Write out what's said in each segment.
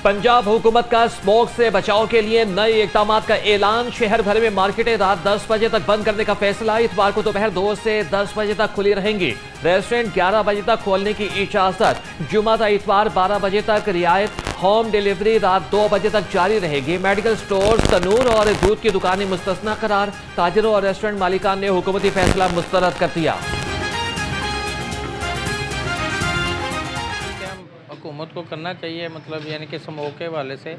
पंजाब हुकूमत का स्मोक से बचाव के लिए नए इकदाम का ऐलान। शहर भर में मार्केटें रात 10 बजे तक बंद करने का फैसला। इतवार को दोपहर 2 से 10 बजे तक खुली रहेंगी। रेस्टोरेंट 11 बजे तक खोलने की इजाजत। जुमा था इतवार 12 बजे तक रियायत। होम डिलीवरी रात 2 बजे तक जारी रहेगी। मेडिकल स्टोर, तनूर और दूध की दुकानें मुस्तस्ना करार। ताजिरों और रेस्टोरेंट मालिकान ने हुकूमती फैसला मुस्तरद कर दिया। हुकूमत को करना चाहिए, मतलब यानी कि स्मोक के वाले से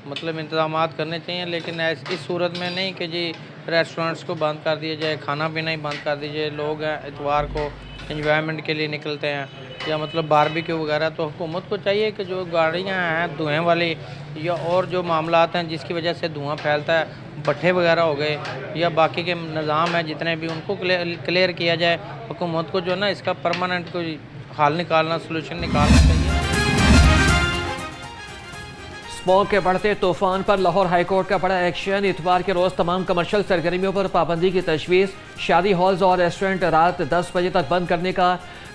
मतलब इंतजामात करने चाहिए, लेकिन इस सूरत में नहीं कि जी रेस्टोरेंट्स को बंद कर दिया जाए, खाना पीना ही बंद कर दीजिए। लोग हैं इतवार को एंजॉयमेंट के लिए निकलते हैं या मतलब बारबेक्यू वगैरह, तो हुकूमत को चाहिए कि जो गाड़ियां हैं धुएँ वाली या और जो मामलात हैं जिसकी वजह से धुआं फैलता है, भट्ठे वगैरह हो गए या बाकी के निज़ाम हैं जितने भी, उनको क्लियर किया जाए। हुकूमत को जो है ना इसका परमानेंट कोई हल निकालना, सोल्यूशन निकालना चाहिए। स्मोक के बढ़ते तूफान पर लाहौर हाईकोर्ट का बड़ा एक्शन। इतवार के रोज तमाम कमर्शियल सरगर्मियों पर पाबंदी की तजवीज़। शादी हॉल्स और रेस्टोरेंट रात 10 बजे तक बंद करने का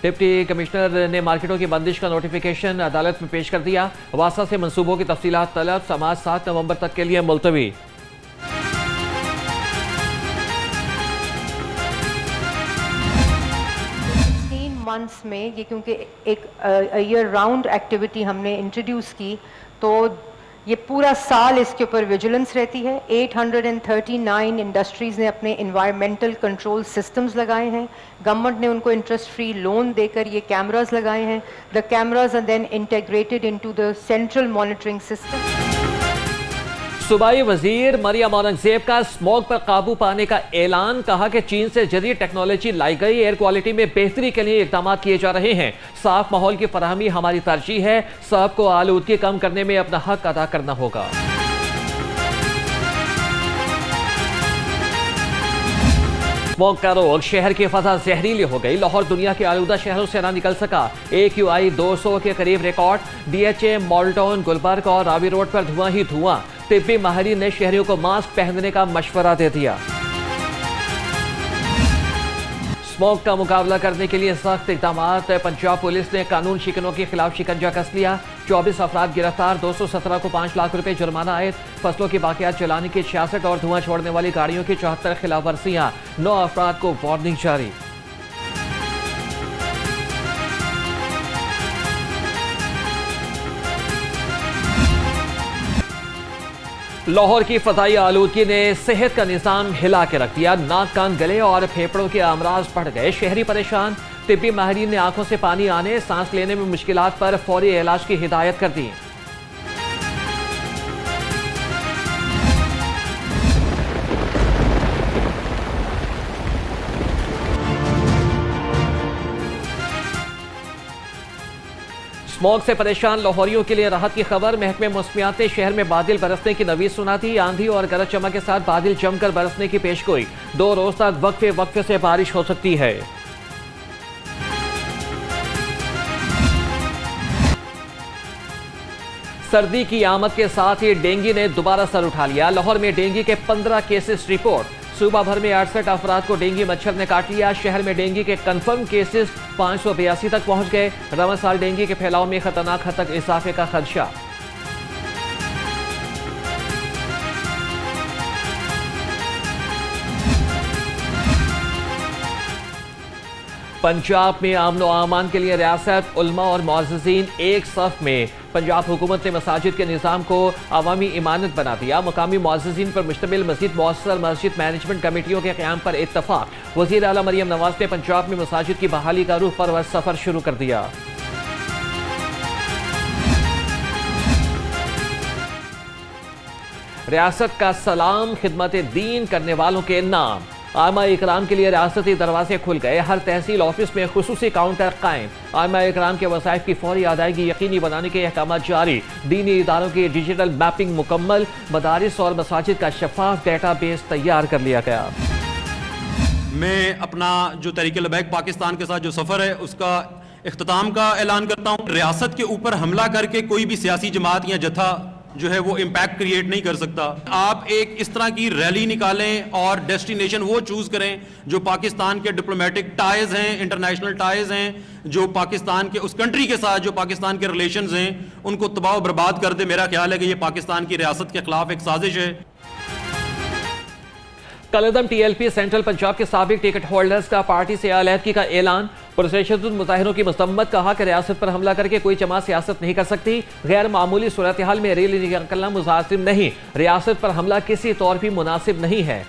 डिप्टी कमिश्नर ने मार्केटों की बंदिश का नोटिफिकेशन अदालत में पेश कर दिया। वासा से मंसूबों की तफसीलात तलब। समाज 7 नवंबर तक के लिए मुलतवी। मंथ्स में ये क्योंकि एक ईयर राउंड एक्टिविटी हमने इंट्रोड्यूस की, तो ये पूरा साल इसके ऊपर विजिलेंस रहती है। 839 इंडस्ट्रीज़ ने अपने इन्वायरमेंटल कंट्रोल सिस्टम्स लगाए हैं। गवर्नमेंट ने उनको इंटरेस्ट फ्री लोन देकर ये कैमरास लगाए हैं। The cameras are then integrated into the central monitoring system. सूबाई वजीर मरियम औरंगजेब का स्मोक पर काबू पाने का ऐलान। कहा कि चीन से जदीद टेक्नोलॉजी लाई गई। एयर क्वालिटी में बेहतरी के लिए इकदाम किए जा रहे हैं। साफ माहौल की फराहमी हमारी तरजीह है। सबको आलूदगी कम करने में अपना हक अदा करना होगा। स्मोक का रोग, शहर की फजा जहरीली हो गई। लाहौर दुनिया के आलूदा शहरों से ना निकल सका। AQI 200 के करीब रिकॉर्ड। DHA, मॉल्टन, गुलबर्ग और रावी रोड पर धुआं ही धुआं। तिब्बी माहिरीन ने शहरियों को मास्क पहनने का मशवरा दे दिया। स्मोक का मुकाबला करने के लिए सख्त इकदाम। पंजाब पुलिस ने कानून शिकनों के खिलाफ शिकंजा कस लिया। 24 अफराद गिरफ्तार। 217 को 5 लाख रुपए जुर्माना आयद। फसलों की बाकियात चलाने की 66 और धुआं छोड़ने वाली गाड़ियों की 74 खिलाफ वर्जियां। 9 अफराद को वार्निंग जारी। लाहौर की फजाई आलूदगी ने सेहत का निज़ाम हिला के रख दिया। नाक, कान, गले और फेफड़ों के अमराज बढ़ गए। शहरी परेशान। तिब्बी माहिरीन ने आंखों से पानी आने, सांस लेने में मुश्किलात पर फौरी इलाज की हिदायत कर दी। स्मोक से परेशान लाहौरियों के लिए राहत की खबर। महकमे मौसमियात ने शहर में बादल बरसने की नवीद सुना दी। आंधी और गरज चमक के साथ बादल जमकर बरसने की पेशगोई। 2 रोज तक वक्फे वक्फे से बारिश हो सकती है। सर्दी की आमद के साथ ही डेंगू ने दोबारा सर उठा लिया। लाहौर में डेंगू के 15 केसेस रिपोर्ट। सूबा भर में 68 अफराद को डेंगू मच्छर ने काट लिया। शहर में डेंगू के कंफर्म केसेस 582 तक पहुंच गए। रवां साल डेंगू के फैलाव में खतरनाक हद तक इजाफे का खदशा। पंजाब में अमन व अमान के लिए रियासत, उलमा और मुअज़्ज़िज़ीन एक सफ में। पंजाब हुकूमत ने मसाजिद के निज़ाम को अवामी इमानत बना दिया। मकामी मुअज़्ज़िज़ीन पर मुश्तमिल मज़ीद मौसर मस्जिद मैनेजमेंट कमेटियों के क़याम पर इत्तफ़ाक़। वज़ीर आला मरियम नवाज़ ने पंजाब में मसाजिद की बहाली का रूह परवर सफ़र शुरू कर दिया। रियासत का सलाम खिदमत दीन करने वालों के नाम। आमा इकराम के लिए रियासती दरवाजे खुल गए। हर तहसील ऑफिस में खुसूसी काउंटर कायम। आमा इकराम के वसाइफ की फौरी अदायगी यकीनी बनाने के अहकाम जारी। दीनी इदारों की डिजिटल मैपिंग मुकम्मल। मदारिस और मसाजिद का शफाफ डेटा बेस तैयार कर लिया गया। मैं अपना जो तहरीक लबैक पाकिस्तान के साथ जो सफ़र है उसका इख्तिताम का ऐलान करता हूँ। रियासत के ऊपर हमला करके कोई भी सियासी जमात या जत्था जो है वो इम्पैक्ट क्रिएट नहीं कर सकता। आप एक इस तरह की रैली निकालें और डेस्टिनेशन वो चूज करें जो पाकिस्तान के डिप्लोमेटिक टाइज हैं, इंटरनेशनल टाइज हैं, जो पाकिस्तान के उस कंट्री के साथ जो पाकिस्तान के रिलेशंस हैं उनको तबाह बर्बाद कर दे। मेरा ख्याल है कि ये पाकिस्तान की रियासत के खिलाफ एक साजिश है। कलदम टीएलपी सेंट्रल पंजाब के साबिक टिकट होल्डर्स का पार्टी से अलहदगी का ऐलान। पुरतशद्दुद मुजाहिरों की मसम्मत, कहा कि रियासत पर हमला करके कोई जमात सियासत नहीं कर सकती। गैर मामूली सूरत हाल में रैली निकालना मुनासिब नहीं। रियासत पर हमला किसी तौर भी मुनासिब नहीं है।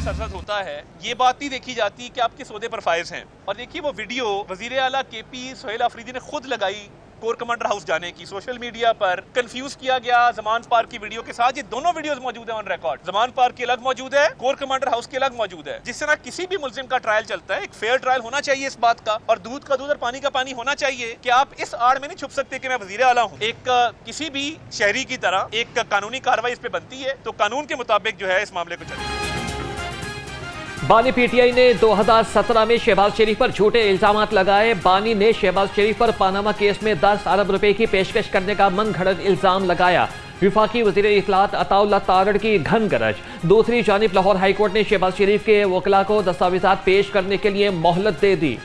सरसद होता है, ये बात नहीं देखी जाती कि आपके सौदे पर फायज हैं। और देखिए वो वीडियो वजीर आला केपी सोहेल अफरीदी ने खुद लगाई कोर कमांडर हाउस जाने की। सोशल मीडिया पर कंफ्यूज किया गया जमान पार्क की वीडियो के साथ। ये दोनों वीडियोस मौजूद है ऑन रिकॉर्ड। जमान पार्क की अलग मौजूद है, कोर कमांडर हाउस की अलग मौजूद है। जिस तरह किसी भी मुल्जिम का ट्रायल चलता है, एक फेयर ट्रायल होना चाहिए इस बात का, और दूध का दूध और पानी का पानी होना चाहिए कि आप इस आड़ में नहीं छुप सकते कि मैं वजीर आला हूँ। एक किसी भी शहरी की तरह एक कानूनी कार्रवाई इस पे बनती है, तो कानून के मुताबिक जो है इस मामले को चलेगा। बानी पीटीआई ने 2017 में शहबाज शरीफ पर झूठे इल्जाम लगाए। बानी ने शहबाज शरीफ पर पानामा केस में 10 अरब रुपए की पेशकश करने का मनगढ़ंत इल्जाम लगाया। विफाकी वजीर इत्तलात अताउल्लाह तारड़ की घन गरज। दूसरी जानिब लाहौर हाईकोर्ट ने शहबाज शरीफ के वकला को दस्तावेजात पेश करने के लिए मोहलत दे दी।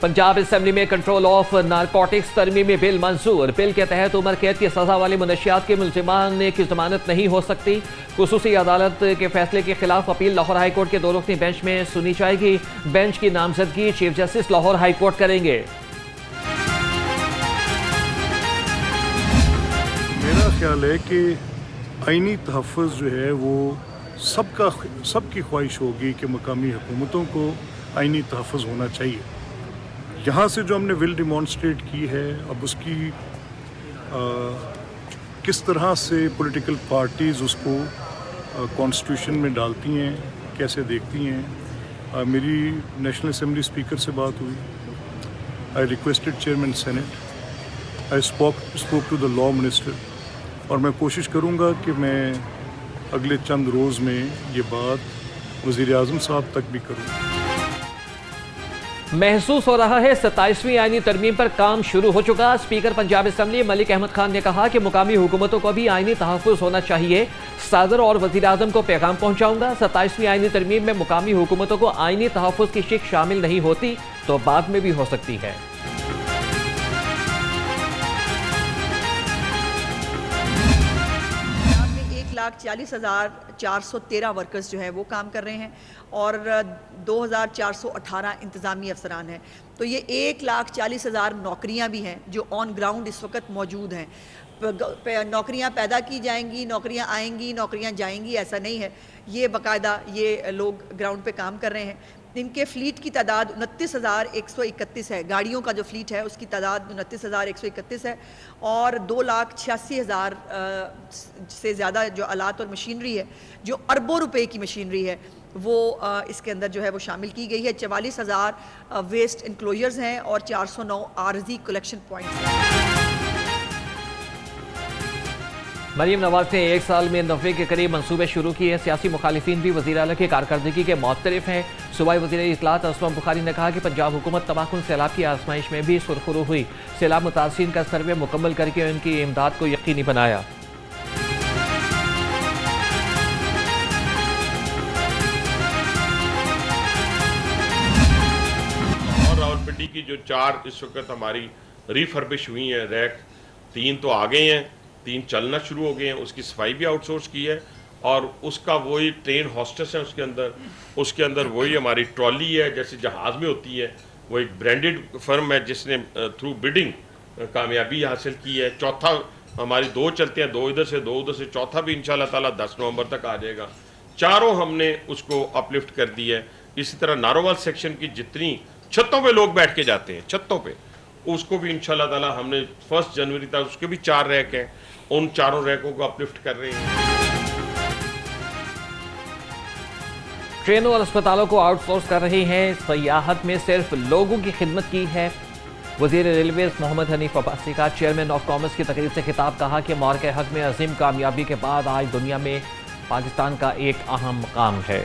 पंजाब असेंबली में कंट्रोल ऑफ नारकोटिक्स तरमीमी बिल मंजूर। बिल के तहत उम्र कैद की सजा वाले मुनशियात के मुल्जिमान की जमानत नहीं हो सकती। खुसूसी अदालत के फैसले के खिलाफ अपील लाहौर हाईकोर्ट के 2 रुकनी बेंच में सुनी जाएगी। बेंच की नामजदगी चीफ जस्टिस लाहौर हाईकोर्ट करेंगे। मेरा ख्याल है कि आईनी तहफ़्फ़ुज़ जो है वो सबकी ख्वाहिश होगी कि मकामी हुकूमतों को आईनी तहफ़्फ़ुज़ होना चाहिए। यहाँ से जो हमने विल डिमॉन्स्ट्रेट की है, अब उसकी किस तरह से पॉलिटिकल पार्टीज़ उसको कॉन्स्टिट्यूशन में डालती हैं, कैसे देखती हैं। मेरी नेशनल असेंबली स्पीकर से बात हुई। I requested chairman senate, I spoke to the law minister, और मैं कोशिश करूँगा कि मैं अगले चंद रोज़ में ये बात वज़ीर आज़म साहब तक भी करूँ। महसूस हो रहा है 27वीं आईनी तरमीम पर काम शुरू हो चुका। स्पीकर पंजाब असेंबली मलिक अहमद खान ने कहा कि मुकामी हुकूमतों को भी आईनी तहफ़्फ़ुज़ होना चाहिए। सदर और वज़ीर आज़म को पैगाम पहुंचाऊंगा। 27वीं आईनी तरमीम में मुकामी हुकूमतों को आईनी तहफ़्फ़ुज़ की शिक शामिल नहीं होती तो बाद में भी हो सकती है। पंजाब में 1,40,413 वर्कर्स जो हैं वो काम कर रहे हैं और 2,418 इंतज़ामी अफसरान हैं। तो ये 1,40,000 नौकरियां भी हैं जो ऑन ग्राउंड इस वक्त मौजूद हैं। नौकरियां पैदा की जाएंगी, नौकरियां आएंगी, नौकरियां जाएंगी, ऐसा नहीं है। ये बाकायदा ये लोग ग्राउंड पे काम कर रहे हैं। इनके फ़्लीट की तादाद 29,131 है। गाड़ियों का जो फ़्लीट है उसकी तादाद 29,131 है और 2,86,000 से ज़्यादा जो आलात और मशीनरी है, जो अरबों रुपए की मशीनरी है, वो इसके अंदर जो है वो शामिल की गई है। 44,000 वेस्ट इंक्लोजर्स हैं और 409 आर्जी कलेक्शन पॉइंट्स हैं। मरीम नवाज ने 1 साल में 90 के करीब मनसूबे शुरू किए। सियासी मुखालिफिन भी वज़ीर आला की कारकर्दगी के मुअत्तरिफ हैं। सूबाई वज़ीर इत्तलात असलम बुखारी ने कहा कि पंजाब हुकूमत तबाहकुन सैलाब की आजमाइश में भी सुरखरू हुई। सैलाब मुतासिरीन का सर्वे मुकम्मल करके उनकी इमदाद को यकीनी बनाया। और रावलपिंडी की जो 4 इस वक्त हमारी रिफर्बिश हुई हैं रैक, 3 तो आ गए हैं, 3 चलना शुरू हो गए हैं। उसकी सफाई भी आउटसोर्स की है और उसका वही ट्रेन हॉस्टेस है उसके अंदर वही हमारी ट्रॉली है जैसे जहाज़ में होती है। वो एक ब्रांडेड फर्म है जिसने थ्रू बिडिंग कामयाबी हासिल की है। चौथा हमारी 2 चलते हैं, 2 इधर से 2 उधर से, चौथा भी इंशाल्लाह ताला 10 नवंबर तक आ जाएगा। चारों हमने उसको अपलिफ्ट कर दी है। इसी तरह नारोवाल सेक्शन की जितनी छतों पे लोग बैठ के जाते हैं, छतों पे, उसको भी इंशाल्लाह ताला हमने 1 जनवरी तक उसके भी 4 रैक हैं, उन 4 रैकों को अपलिफ्ट कर रहे हैं। ट्रेनों और अस्पतालों को आउटसोर्स कर रही हैं। सयाहत में सिर्फ लोगों की खिदमत की है। वज़ीर रेलवेज मोहम्मद हनीफ अब्बासी का चेयरमैन ऑफ कॉमर्स की तकरीर से खिताब, कहा कि मार्के हक में अजीम कामयाबी के बाद आज दुनिया में पाकिस्तान का एक अहम मकाम है।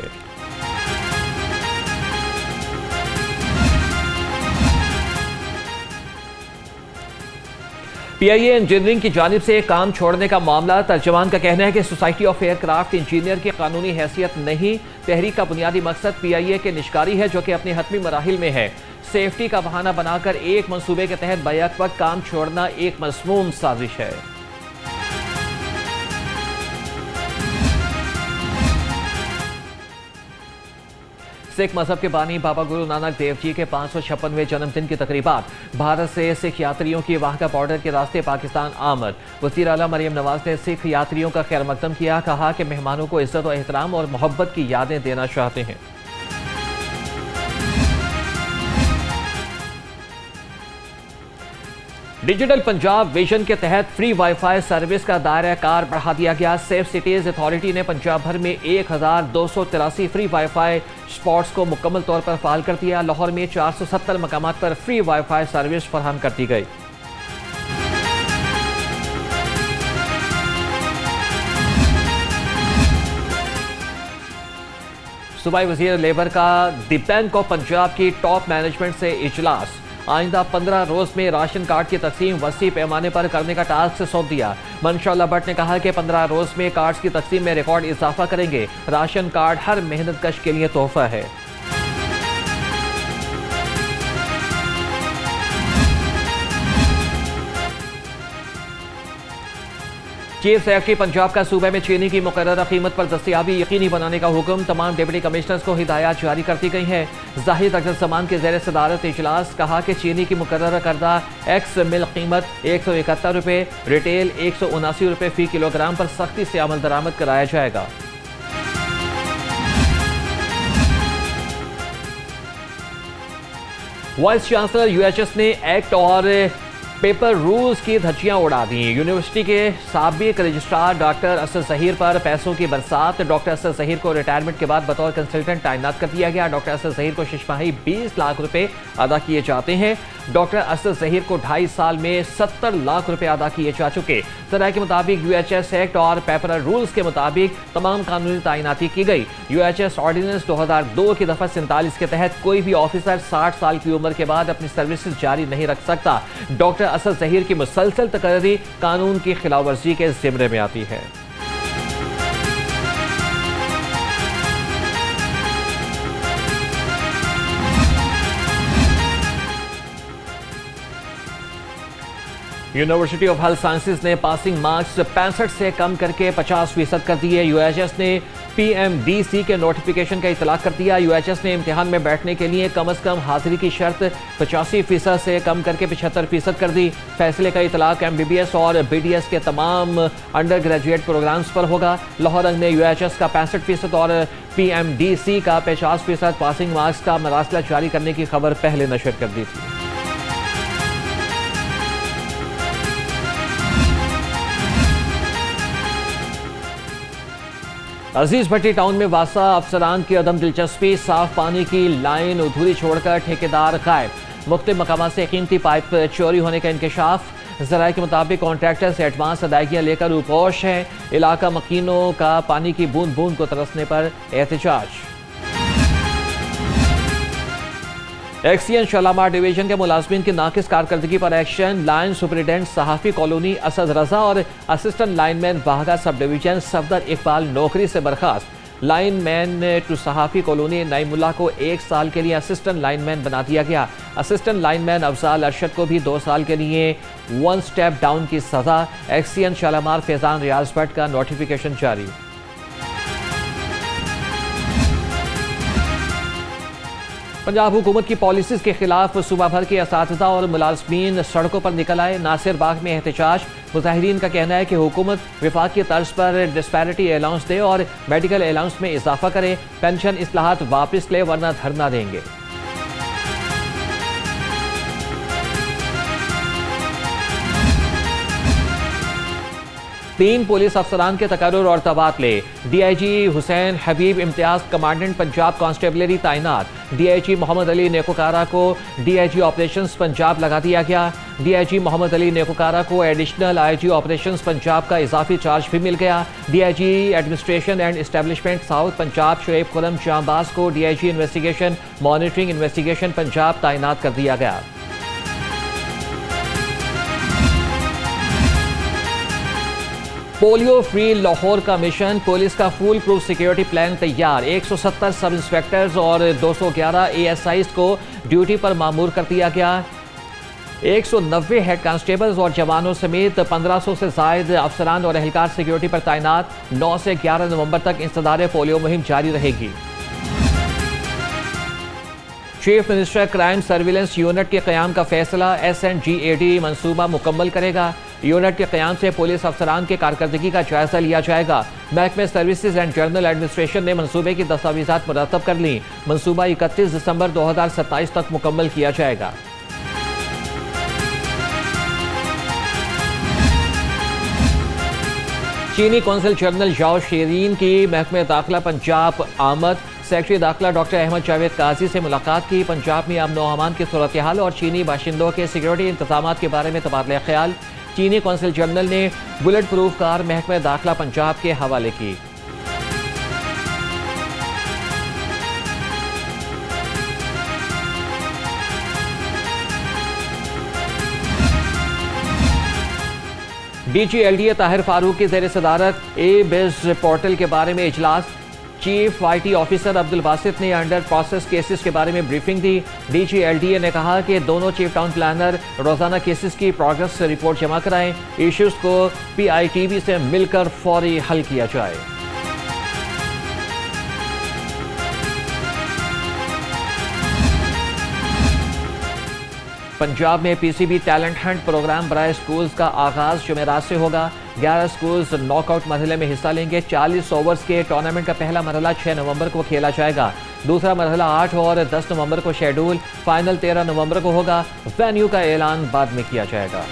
पीआईए इंजीनियरिंग की जानिब से काम छोड़ने का मामला, तर्जमान का कहना है कि सोसाइटी ऑफ एयरक्राफ्ट इंजीनियर की कानूनी हैसियत नहीं। तहरीक का बुनियादी मकसद पीआईए के निष्कारी है जो कि अपने हतमी मराहिल में है। सेफ्टी का बहाना बनाकर एक मंसूबे के तहत बैक वक्त काम छोड़ना एक मज़मूम साजिश है। सिख मजहब के बानी बाबा गुरु नानक देव जी के 556वें जन्मदिन की तकरीबात। भारत से सिख यात्रियों की वाहगा बॉर्डर के रास्ते पाकिस्तान आमद। वज़ीर आला मरियम नवाज ने सिख यात्रियों का खैर मकदम किया, कहा कि मेहमानों को इज्जत और एहतराम और मोहब्बत की यादें देना चाहते हैं। डिजिटल पंजाब विजन के तहत फ्री वाईफाई सर्विस का दायरा कार बढ़ा दिया गया। सेफ सिटीज अथॉरिटी ने पंजाब भर में 1283 फ्री वाईफाई स्पॉट्स को मुकम्मल तौर पर फाल कर दिया। लाहौर में 470 मकामात पर फ्री वाईफाई सर्विस फराहम कर दी गई। सूबाई वज़ीर लेबर का द बैंक ऑफ पंजाब की टॉप मैनेजमेंट से इजलास। आइंदा 15 रोज में राशन कार्ड की तकसीम वसी पैमाने पर करने का टास्क सौंप दिया। मनशा अल्लाह भट्ट ने कहा कि 15 रोज में कार्ड्स की तकसीम में रिकॉर्ड इजाफा करेंगे। राशन कार्ड हर मेहनत कश के लिए तोहफा है। चीफ सेक्रेटरी पंजाब का सूबे में चीनी की मुकर्ररा कीमत पर दस्तयाबी यकीनी बनाने का हुक्म। तमाम डिप्टी कमिश्नर्स को हिदायत जारी कर दी गई है। जाहिद अख्तर समान के ज़ेर सदारत इजलास, कहा कि चीनी की मुकर्ररा करदा एक्स मिल कीमत 171 रुपये, रिटेल 179 रुपये फी किलोग्राम पर सख्ती से अमल दरामद कराया जाएगा। वाइस चांसलर यूएचएस ने एक्ट और पेपर रूल्स की धज्जियां उड़ा दी। यूनिवर्सिटी के साबिक रजिस्ट्रार डॉक्टर असद ज़हीर पर पैसों की बरसात। डॉक्टर असद ज़हीर को रिटायरमेंट के बाद बतौर कंसल्टेंट तैनात कर दिया गया। डॉक्टर असद ज़हीर को शिशमाही 20 लाख रुपए अदा किए जाते हैं। डॉक्टर असद ज़हीर को 2.5 साल में 70 लाख रुपए अदा किए जा चुके। सराय के मुताबिक यूएचएस एक्ट और पेपर रूल्स के मुताबिक तमाम कानूनी तैनाती की गई। यूएचएस ऑर्डिनेंस 2002 की दफा 47 के तहत कोई भी ऑफिसर 60 साल की उम्र के बाद अपनी सर्विसेज जारी नहीं रख सकता। डॉक्टर असद ज़हीर की मुसलसल तकर्री कानून की खिलाफवर्जी के ज़िम्मे में आती है। यूनिवर्सिटी ऑफ हेल्थ साइंसेज ने पासिंग मार्क्स 65 से कम करके 50% कर दिए। यूएचएस ने पीएमडीसी के नोटिफिकेशन का इतलाक कर दिया। यूएचएस ने इम्तिहान में बैठने के लिए कम अज कम हाजिरी की शर्त 85% से कम करके 75% कर दी। फैसले का इतलाक एमबीबीएस और बीडीएस के तमाम अंडर ग्रेजुएट प्रोग्राम्स पर होगा। लाहौर रंग ने यूएचएस का 65% और पीएमडीसी का 50% पासिंग मार्क्स का मरासला जारी करने की खबर पहले नशर कर दी थी। अजीज भट्टी टाउन में वासा अफसरान की अदम दिलचस्पी। साफ पानी की लाइन अधूरी छोड़कर ठेकेदार गायब। मुख्तलिफ मकामात से कीमती पाइप चोरी होने का इंकशाफ। ज़राए के मुताबिक कॉन्ट्रैक्टर से एडवांस अदायगियाँ लेकर रूपोश है। इलाका मकीनों का पानी की बूंद बूंद को तरसने पर एहतजाज। एक्सीएन शालामार डिवीजन के मुलाजमीन की नाकिस कारकर्दगी पर एक्शन। लाइन सुपरिटेंडेंट सहाफ़ी कॉलोनी असद रजा और assistant lineman वाहगा sub division Safdar Iqbal नौकरी से बर्खास्त। लाइनमैन टू सहाफ़ी कॉलोनी नईमुल्ला को 1 साल के लिए असिस्टेंट लाइनमैन बना दिया गया। असिस्टेंट लाइनमैन अफजाल अरशद को भी 2 साल के लिए 1 स्टेप डाउन की सजा। एक्सीएन शालामार फैजान रियाज भट्ट का नोटिफिकेशन जारी। पंजाब हुकूमत की पॉलिसीज के खिलाफ सूबा भर के असातिज़ा और मुलाजमीन सड़कों पर निकल आए। नासिर बाग में एहतजाज। मुजाहिरीन का कहना है कि हुकूमत विफाक की तर्ज पर डिस्पैरिटी अलाउंस दे और मेडिकल अलाउंस में इजाफा करे। पेंशन इस्लाहात वापस ले वरना धरना देंगे। तीन पुलिस अफसरान के तकर्रुर और तबादले। डीआईजी हुसैन हबीब इम्तियाज कमांडेंट पंजाब कांस्टेबलरी तैनात। डीआईजी मोहम्मद अली नेकोकारा को डीआईजी ऑपरेशंस पंजाब लगा दिया गया। डीआईजी मोहम्मद अली नेकोकारा को एडिशनल आईजी ऑपरेशंस पंजाब का इजाफी चार्ज भी मिल गया। DIG administration and establishment south Punjab Shoaib Khurram जांबाज को DIG investigation monitoring investigation Punjab तैनात कर दिया गया। पोलियो फ्री लाहौर का मिशन, पुलिस का फुल प्रूफ सिक्योरिटी प्लान तैयार। 170 सब इंस्पेक्टर्स और 211 एएसआईज को ड्यूटी पर मामूर कर दिया गया। 190 हेड कांस्टेबल्स और जवानों समेत 1500 से जायद अफसरान और एहलकार सिक्योरिटी पर तैनात। 9 से 11 नवंबर तक इंसदार पोलियो मुहिम जारी रहेगी। Chief minister crime surveillance unit के क़याम का फैसला SNGAD मंसूबा मुकम्मल करेगा। यूनिट के क़याम से पुलिस अफसरान के कारकर्दगी का जायजा लिया जाएगा। महकमे सर्विसेज एंड जनरल एडमिनिस्ट्रेशन ने मंसूबे की दस्तावेजात मुरतब कर ली। मंसूबा 31 दिसंबर 2027 तक मुकम्मल किया जाएगा। चीनी कौंसिल जनरल जाओ शेरीन की महकमे दाखिला पंजाब आमद। सेक्रेटरी दाखिला डॉक्टर अहमद जावेद काजी से मुलाकात की। पंजाब में अमन व अमान की सूरत हाल और चीनी बाशिंदों के सिक्योरिटी इंतजाम के बारे में तबादला ख्याल। चीनी कौंसिल जनरल ने बुलेट प्रूफ कार महकमे दाखिला पंजाब के हवाले की। DGLDA ताहिर फारूक की ज़ेर सदारत E-Biz पोर्टल के बारे में इजलास। Chief IT officer Abdul Basit ने अंडर प्रोसेस केसेस के बारे में ब्रीफिंग दी। DGLDA ने कहा कि दोनों चीफ टाउन प्लानर रोजाना केसेस की प्रोग्रेस रिपोर्ट जमा कराएं। इश्यूज को PITB से मिलकर फौरी हल किया जाए। पंजाब में PCB टैलेंट हंट प्रोग्राम बराए स्कूल्स का आगाज जुमेरात से होगा। 11 स्कूल्स नॉकआउट मरहले में हिस्सा लेंगे। 40 ओवर्स के टूर्नामेंट का पहला मरहला 6 नवंबर को खेला जाएगा। दूसरा मरहला 8 और 10 नवंबर को शेड्यूल। फाइनल 13 नवंबर को होगा। वेन्यू का ऐलान बाद में किया जाएगा।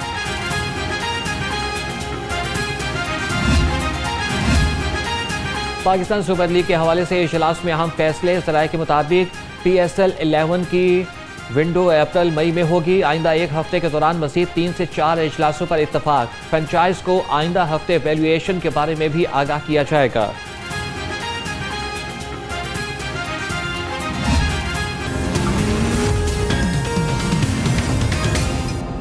पाकिस्तान सुपर लीग के हवाले से इजलास में अहम फैसले। ज़राए के मुताबिक PSL 11 की विंडो अप्रैल मई में होगी। आइंदा एक हफ्ते के दौरान मजीद 3 से 4 इजलासों पर इत्तफाक। फ्रेंचाइज को आइंदा हफ्ते वैल्यूएशन के बारे में भी आगाह किया जाएगा।